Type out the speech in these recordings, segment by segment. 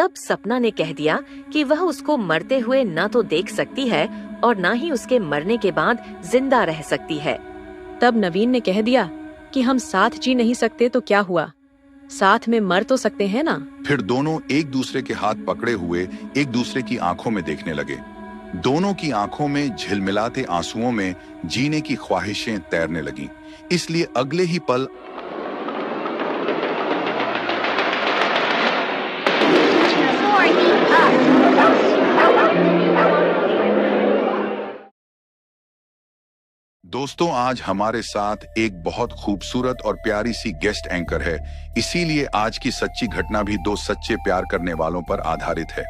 तब सपना ने कह दिया कि वह उसको मरते हुए न तो देख सकती है और न ही उसके मरने के बाद जिंदा रह सकती है। तब नवीन ने कह दिया कि हम साथ जी नहीं सकते तो क्या हुआ, साथ में मर तो सकते हैं ना। फिर दोनों एक दूसरे के हाथ पकड़े हुए एक दूसरे की आंखों में देखने लगे। दोनों की आंखों में झिलमिलाते आंसुओं में जीने की ख्वाहिशें तैरने लगीं। इसलिए अगले ही पल दोस्तों, आज हमारे साथ एक बहुत खूबसूरत और प्यारी सी गेस्ट एंकर है। इसीलिए आज की सच्ची घटना भी दो सच्चे प्यार करने वालों पर आधारित है।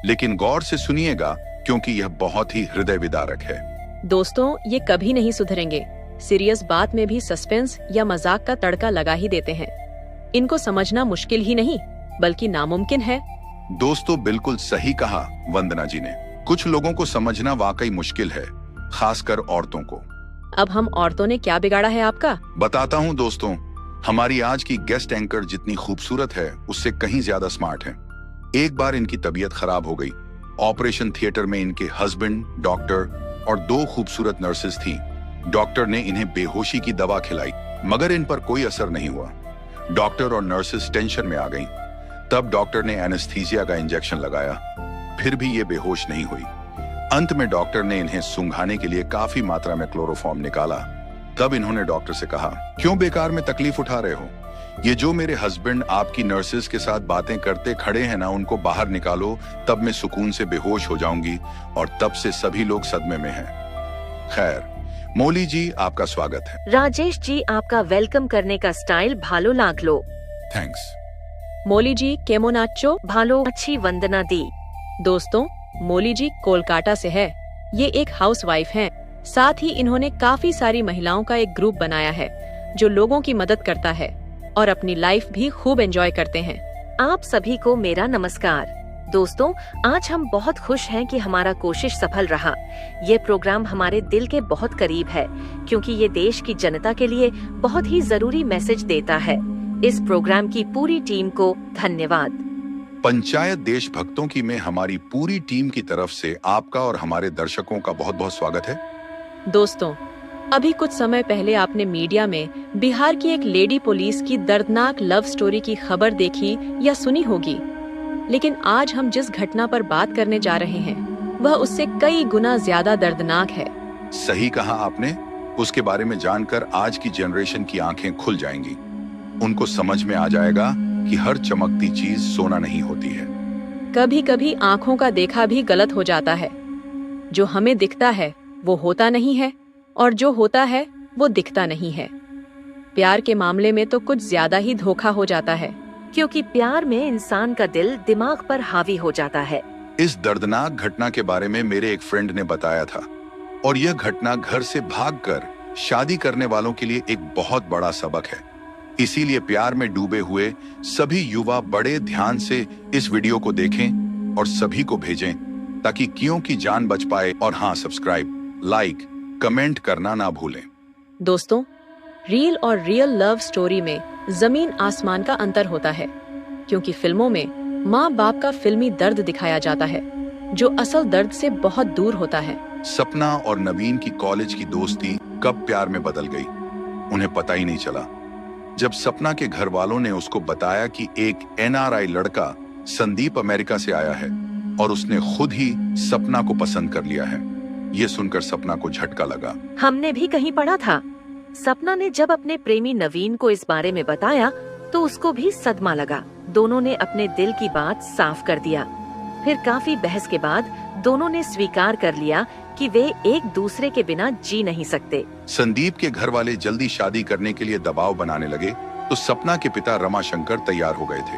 लेकिन गौर से सुनिएगा क्योंकि यह बहुत ही हृदय विदारक है। दोस्तों, ये कभी नहीं सुधरेंगे। सीरियस बात में भी सस्पेंस या मजाक का तड़का लगा ही देते हैं। इनको समझना मुश्किल ही नहीं बल्कि नामुमकिन है। दोस्तों, बिल्कुल सही कहा वंदना जी ने। कुछ लोगों को समझना वाकई मुश्किल है, खासकर औरतों को। अब हम औरतों ने क्या बिगाड़ा है आपका? बताता हूँ दोस्तों। हमारी आज की गेस्ट एंकर जितनी खूबसूरत है उससे कहीं ज्यादा स्मार्ट है। एक बार इनकी तबीयत खराब हो गई। ऑपरेशन थिएटर में इनके हस्बैंड, डॉक्टर और दो खूबसूरत नर्सेज थीं। डॉक्टर ने इन्हें बेहोशी की दवा खिलाई मगर इन पर कोई असर नहीं हुआ। डॉक्टर और नर्सेज टेंशन में आ गईं। तब डॉक्टर ने एनेस्थीसिया का इंजेक्शन लगाया, फिर भी ये बेहोश नहीं हुई। अंत में डॉक्टर ने इन्हें सूंघाने के लिए काफी मात्रा में क्लोरोफॉर्म निकाला। तब इन्होंने डॉक्टर से कहा, क्यों बेकार में तकलीफ उठा रहे हो? ये जो मेरे हस्बैंड आपकी नर्सेज के साथ बातें करते खड़े हैं ना, उनको बाहर निकालो, तब मैं सुकून से बेहोश हो जाऊंगी। और तब से सभी लोग सदमे में हैं। खैर, मोली जी आपका स्वागत है। राजेश जी, आपका वेलकम करने का स्टाइल भालो लाख लो। थैंक्स। मोली जी केमो नाचो। भालो अच्छी वंदना दी। दोस्तों, मोली जी कोलकाता से है। ये एक हाउसवाइफ हैं। साथ ही इन्होंने काफी सारी महिलाओं का एक ग्रुप बनाया है जो लोगों की मदद करता है और अपनी लाइफ भी खूब एंजॉय करते हैं। आप सभी को मेरा नमस्कार। दोस्तों, आज हम बहुत खुश हैं कि हमारा कोशिश सफल रहा। ये प्रोग्राम हमारे दिल के बहुत करीब है क्योंकि ये देश की जनता के लिए बहुत ही जरूरी मैसेज देता है। इस प्रोग्राम की पूरी टीम को धन्यवाद। पंचायत देशभक्तों की में हमारी पूरी टीम की तरफ से आपका और हमारे दर्शकों का बहुत बहुत स्वागत है। दोस्तों, अभी कुछ समय पहले आपने मीडिया में बिहार की एक लेडी पुलिस की दर्दनाक लव स्टोरी की खबर देखी या सुनी होगी। लेकिन आज हम जिस घटना पर बात करने जा रहे हैं वह उससे कई गुना ज्यादा दर्दनाक है। सही कहा आपने। उसके बारे में जानकर आज की जनरेशन की आंखें खुल जाएंगी। उनको समझ में आ जाएगा कि हर चमकती चीज सोना नहीं होती है। कभी कभी आँखों का देखा भी गलत हो जाता है। जो हमें दिखता है वो होता नहीं है और जो होता है वो दिखता नहीं है। प्यार के मामले में तो कुछ ज्यादा ही धोखा हो जाता है क्योंकि प्यार में इंसान का दिल दिमाग पर हावी हो जाता है। इस दर्दनाक घटना के बारे में मेरे एक फ्रेंड ने बताया था और यह घटना घर से भागकर शादी करने वालों के लिए एक बहुत बड़ा सबक है। इसीलिए प्यार में डूबे हुए सभी युवा बड़े ध्यान से इस वीडियो को देखें और सभी को भेजें ताकि कियों की जान बच पाए। और हाँ, सब्सक्राइब, लाइक, कमेंट करना ना भूलें। दोस्तों, रील और रियल लव स्टोरी में जमीन आसमान का अंतर होता है क्योंकि फिल्मों में माँ बाप का फिल्मी दर्द दिखाया जाता है जो असल दर्द से बहुत दूर होता है। सपना और नवीन की कॉलेज की दोस्ती कब प्यार में बदल गई उन्हें पता ही नहीं चला। जब सपना के घर वालों ने उसको बताया कि एक NRI लड़का संदीप अमेरिका से आया है और उसने खुद ही सपना को पसंद कर लिया है, ये सुनकर सपना को झटका लगा। हमने भी कहीं पढ़ा था। सपना ने जब अपने प्रेमी नवीन को इस बारे में बताया तो उसको भी सदमा लगा। दोनों ने अपने दिल की बात साफ कर दिया। फिर काफी बहस के बाद दोनों ने स्वीकार कर लिया कि वे एक दूसरे के बिना जी नहीं सकते। संदीप के घर वाले जल्दी शादी करने के लिए दबाव बनाने लगे तो सपना के पिता रमाशंकर तैयार हो गए थे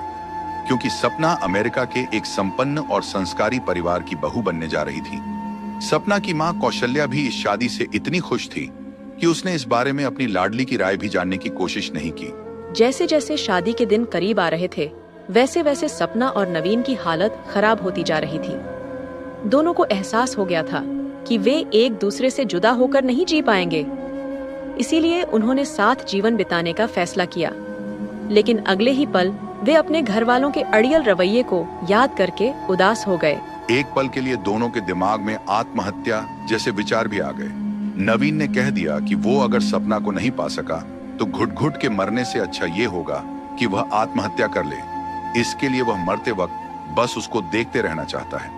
क्योंकि सपना अमेरिका के एक संपन्न और संस्कारी परिवार की बहू बनने जा रही थी। सपना की माँ कौशल्या भी इस शादी से इतनी खुश थी कि उसने इस बारे में अपनी लाडली की राय भी जानने की कोशिश नहीं की। जैसे जैसे शादी के दिन करीब आ रहे थे वैसे वैसे सपना और नवीन की हालत खराब होती जा रही थी। दोनों को एहसास हो गया था कि वे एक दूसरे से जुदा होकर नहीं जी पाएंगे। इसीलिए उन्होंने साथ जीवन बिताने का फैसला किया। लेकिन अगले ही पल वे अपने घर वालों के अड़ियल रवैये को याद करके उदास हो गए। एक पल के लिए दोनों के दिमाग में आत्महत्या जैसे विचार भी आ गए। नवीन ने कह दिया कि वो अगर सपना को नहीं पा सका तो घुट-घुट के मरने से अच्छा ये होगा कि वह आत्महत्या कर ले। इसके लिए वह मरते वक्त बस उसको देखते रहना चाहता है,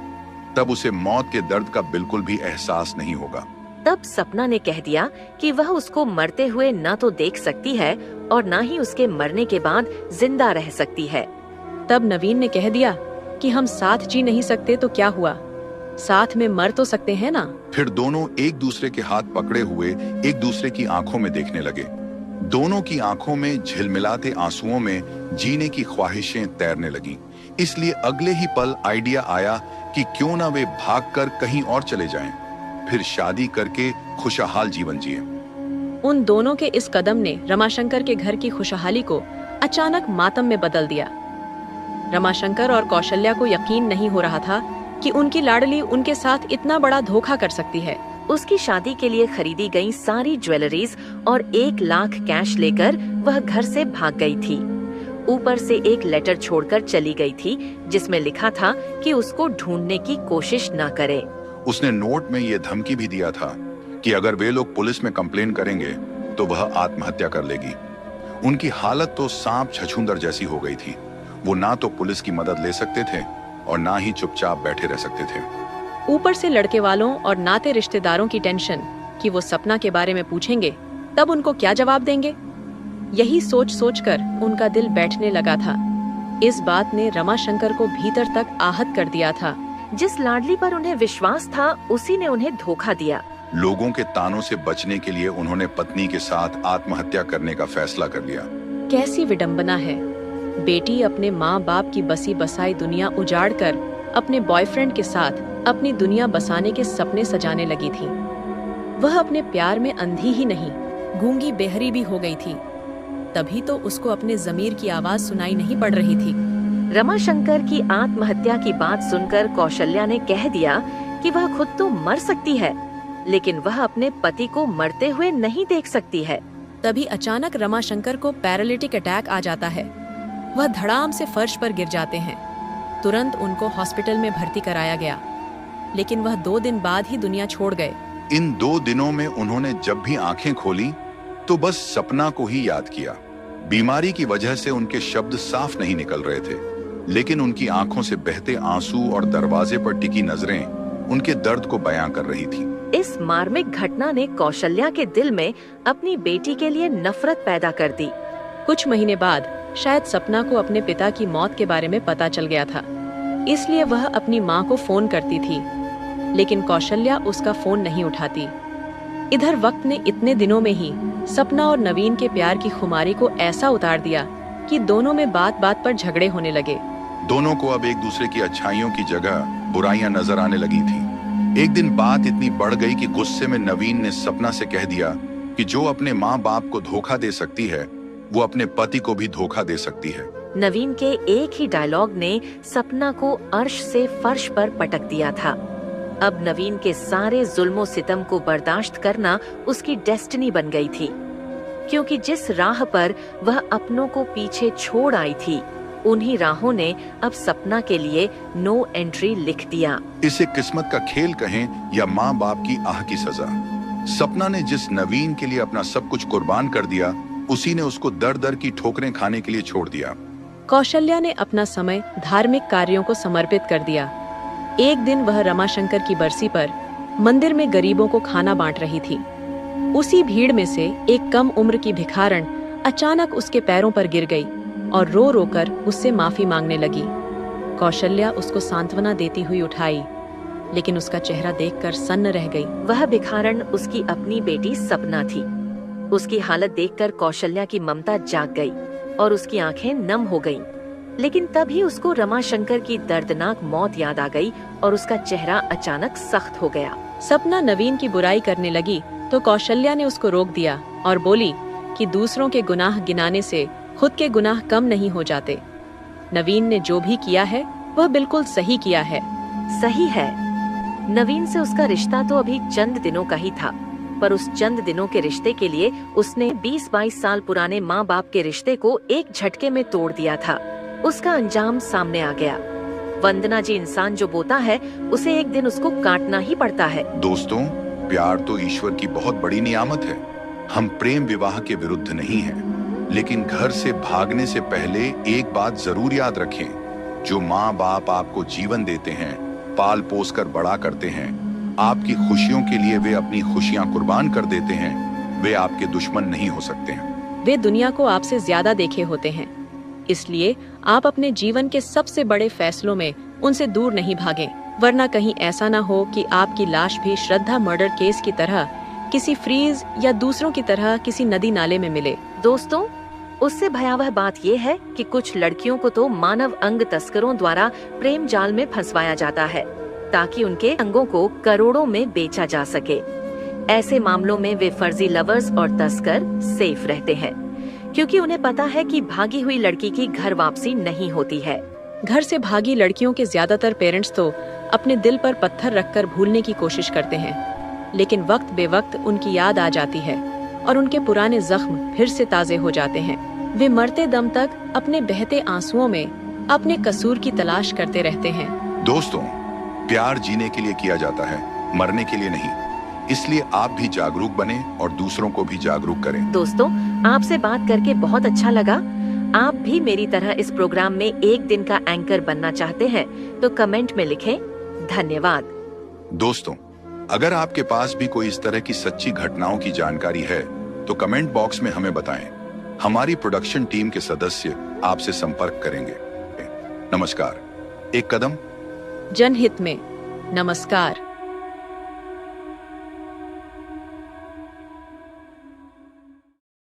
तब उसे मौत के दर्द का बिल्कुल भी एहसास नहीं होगा। तब सपना ने कह दिया कि वह उसको मरते हुए न तो देख सकती है और न ही उसके मरने के बाद जिंदा रह सकती है। तब नवीन ने कह दिया कि हम साथ जी नहीं सकते तो क्या हुआ, साथ में मर तो सकते हैं ना। फिर दोनों एक दूसरे के हाथ पकड़े हुए एक दूसरे की आंखों में देखने लगे। दोनों की आंखों में झिलमिलाते आंसुओं में जीने की ख्वाहिशें तैरने लगी। इसलिए अगले ही पल आइडिया आया कि क्यों ना वे भागकर कहीं और चले जाएं, फिर शादी करके खुशहाल जीवन जिए। उन दोनों के इस कदम ने रमाशंकर के घर की खुशहाली को अचानक मातम में बदल दिया। रमाशंकर और कौशल्या को यकीन नहीं हो रहा था कि उनकी लाडली उनके साथ इतना बड़ा धोखा कर सकती है। उसकी शादी के लिए खरीदी गई सारी ज्वेलरीज और 1 लाख कैश लेकर वह घर से भाग गई थी। ऊपर से एक लेटर छोड़कर चली गई थी जिसमें लिखा था कि उसको ढूंढने की कोशिश न करे। उसने नोट में ये धमकी भी दिया था कि अगर वे लोग पुलिस में कंप्लेन करेंगे तो वह आत्महत्या कर लेगी। उनकी हालत तो सांप छछूंदर जैसी हो गई थी। वो ना तो पुलिस की मदद ले सकते थे और ना ही चुपचाप बैठे रह सकते थे। ऊपर से लड़के वालों और नाते रिश्तेदारों की टेंशन कि वो सपना के बारे में पूछेंगे, तब उनको क्या जवाब देंगे। यही सोच सोचकर उनका दिल बैठने लगा था। इस बात ने रमाशंकर को भीतर तक आहत कर दिया था। जिस लाडली पर उन्हें विश्वास था उसी ने उन्हें धोखा दिया। लोगों के तानों से बचने के लिए उन्होंने पत्नी के साथ आत्महत्या करने का फैसला कर लिया। कैसी विडंबना है। बेटी अपने माँ बाप की बसी बसाई दुनिया उजाड़कर अपने बॉयफ्रेंड के साथ अपनी दुनिया बसाने के सपने सजाने लगी थी। वह अपने प्यार में अंधी ही नहीं, गूंगी बेहरी भी हो गई थी। तभी तो उसको अपने ज़मीर की आवाज सुनाई नहीं पड़ रही थी। रमाशंकर की आत्महत्या की बात सुनकर कौशल्या ने कह दिया कि वह खुद तो मर सकती है, लेकिन वह अपने पति को मरते हुए नहीं देख सकती है। तभी अचानक रमाशंकर को पैरालिटिक अटैक आ जाता है। वह धड़ाम से फर्श पर गिर जाते हैं। तुरंत उनको हॉस्पिटल में भर्ती कराया गया, लेकिन वह 2 दिन बाद ही दुनिया छोड़ गए। इन 2 दिनों में उन्होंने जब भी आंखें खोली तो बस सपना को ही याद किया। बीमारी की वजह से उनके शब्द साफ नहीं निकल रहे थे, लेकिन उनकी आंखों से बहते आंसू और दरवाजे पर टिकी नजरें उनके दर्द को बयां कर रही थी। इस मार्मिक घटना ने कौशल्या के दिल में अपनी बेटी के लिए नफरत पैदा कर दी। कुछ महीने बाद शायद सपना को अपने पिता की मौत के बारे में पता चल गया था, इसलिए वह अपनी माँ को फोन करती थी, लेकिन कौशल्या उसका फोन नहीं उठाती। इधर वक्त ने इतने दिनों में ही सपना और नवीन के प्यार की खुमारी को ऐसा उतार दिया कि दोनों में बात बात पर झगड़े होने लगे। दोनों को अब एक दूसरे की अच्छाइयों की जगह बुराइयां नजर आने लगी थी। एक दिन बात इतनी बढ़ गई कि गुस्से में नवीन ने सपना से कह दिया कि जो अपने माँ बाप को धोखा दे सकती है वो अपने पति को भी धोखा दे सकती है। नवीन के एक ही डायलॉग ने सपना को अर्श से फर्श पर पटक दिया था। अब नवीन के सारे जुल्मों सितम को बर्दाश्त करना उसकी डेस्टिनी बन गई थी, क्योंकि जिस राह पर वह अपनों को पीछे छोड़ आई थी, उन्हीं राहों ने अब सपना के लिए नो एंट्री लिख दिया। इसे किस्मत का खेल कहें या माँ बाप की आह की सजा। सपना ने जिस नवीन के लिए अपना सब कुछ कुर्बान कर दिया, उसी ने उसको दर दर की ठोकरें खाने के लिए छोड़ दिया। कौशल्या ने अपना समय धार्मिक कार्यों को समर्पित कर दिया। एक दिन वह रमाशंकर की बरसी पर मंदिर में गरीबों को खाना बांट रही थी। उसी भीड़ में से एक कम उम्र की भिखारन अचानक उसके पैरों पर गिर गई और रो रो कर उससे माफी मांगने लगी। कौशल्या उसको सांत्वना देती हुई उठाई, लेकिन उसका चेहरा देखकर सन्न रह गई। वह भिखारन उसकी अपनी बेटी सपना थी। उसकी हालत देखकर कौशल्या की ममता जाग गई और उसकी आंखें नम हो गईं। लेकिन तभी उसको रमाशंकर की दर्दनाक मौत याद आ गई और उसका चेहरा अचानक सख्त हो गया। सपना नवीन की बुराई करने लगी तो कौशल्या ने उसको रोक दिया और बोली कि दूसरों के गुनाह गिनाने से खुद के गुनाह कम नहीं हो जाते। नवीन ने जो भी किया है वह बिल्कुल सही किया है। सही है। नवीन से उसका रिश्ता तो अभी चंद दिनों का ही था, पर उस चंद दिनों के रिश्ते के लिए उसने 20-22 साल पुराने माँ बाप के रिश्ते को एक झटके में तोड़ दिया था। उसका अंजाम सामने आ गया। वंदना जी, इंसान जो बोता है उसे एक दिन उसको काटना ही पड़ता है। दोस्तों, प्यार तो ईश्वर की बहुत बड़ी नियामत है। हम प्रेम विवाह के विरुद्ध नहीं हैं, लेकिन घर से भागने से पहले एक बात जरूर याद रखें। जो माँ बाप आपको जीवन देते हैं, पाल पोस कर बड़ा करते हैं, आपकी खुशियों के लिए वे अपनी खुशियां कुर्बान कर देते हैं, वे आपके दुश्मन नहीं हो सकते हैं। वे दुनिया को आपसे ज्यादा देखे होते हैं, इसलिए आप अपने जीवन के सबसे बड़े फैसलों में उनसे दूर नहीं भागें, वरना कहीं ऐसा ना हो कि आपकी लाश भी श्रद्धा मर्डर केस की तरह किसी फ्रीज या दूसरों की तरह किसी नदी नाले में मिले। दोस्तों, उससे भयावह बात यह है कि कुछ लड़कियों को तो मानव अंग तस्करों द्वारा प्रेम जाल में फंसवाया जाता है ताकि उनके अंगों को करोड़ों में बेचा जा सके। ऐसे मामलों में वे फर्जी लवर्स और तस्कर सेफ रहते हैं, क्योंकि उन्हें पता है कि भागी हुई लड़की की घर वापसी नहीं होती है। घर से भागी लड़कियों के ज्यादातर पेरेंट्स तो अपने दिल पर पत्थर रखकर भूलने की कोशिश करते हैं, लेकिन वक्त बेवक्त उनकी याद आ जाती है और उनके पुराने जख्म फिर से ताजे हो जाते हैं। वे मरते दम तक अपने बहते आंसुओं में अपने कसूर की तलाश करते रहते हैं। दोस्तों, प्यार जीने के लिए किया जाता है, मरने के लिए नहीं। इसलिए आप भी जागरूक बने और दूसरों को भी जागरूक करें। दोस्तों, आपसे बात करके बहुत अच्छा लगा। आप भी मेरी तरह इस प्रोग्राम में एक दिन का एंकर बनना चाहते हैं तो कमेंट में लिखें। धन्यवाद। दोस्तों, अगर आपके पास भी कोई इस तरह की सच्ची घटनाओं की जानकारी है तो कमेंट बॉक्स में हमें बताएं। हमारी प्रोडक्शन टीम के सदस्य आपसे संपर्क करेंगे। नमस्कार। एक कदम जनहित में। नमस्कार।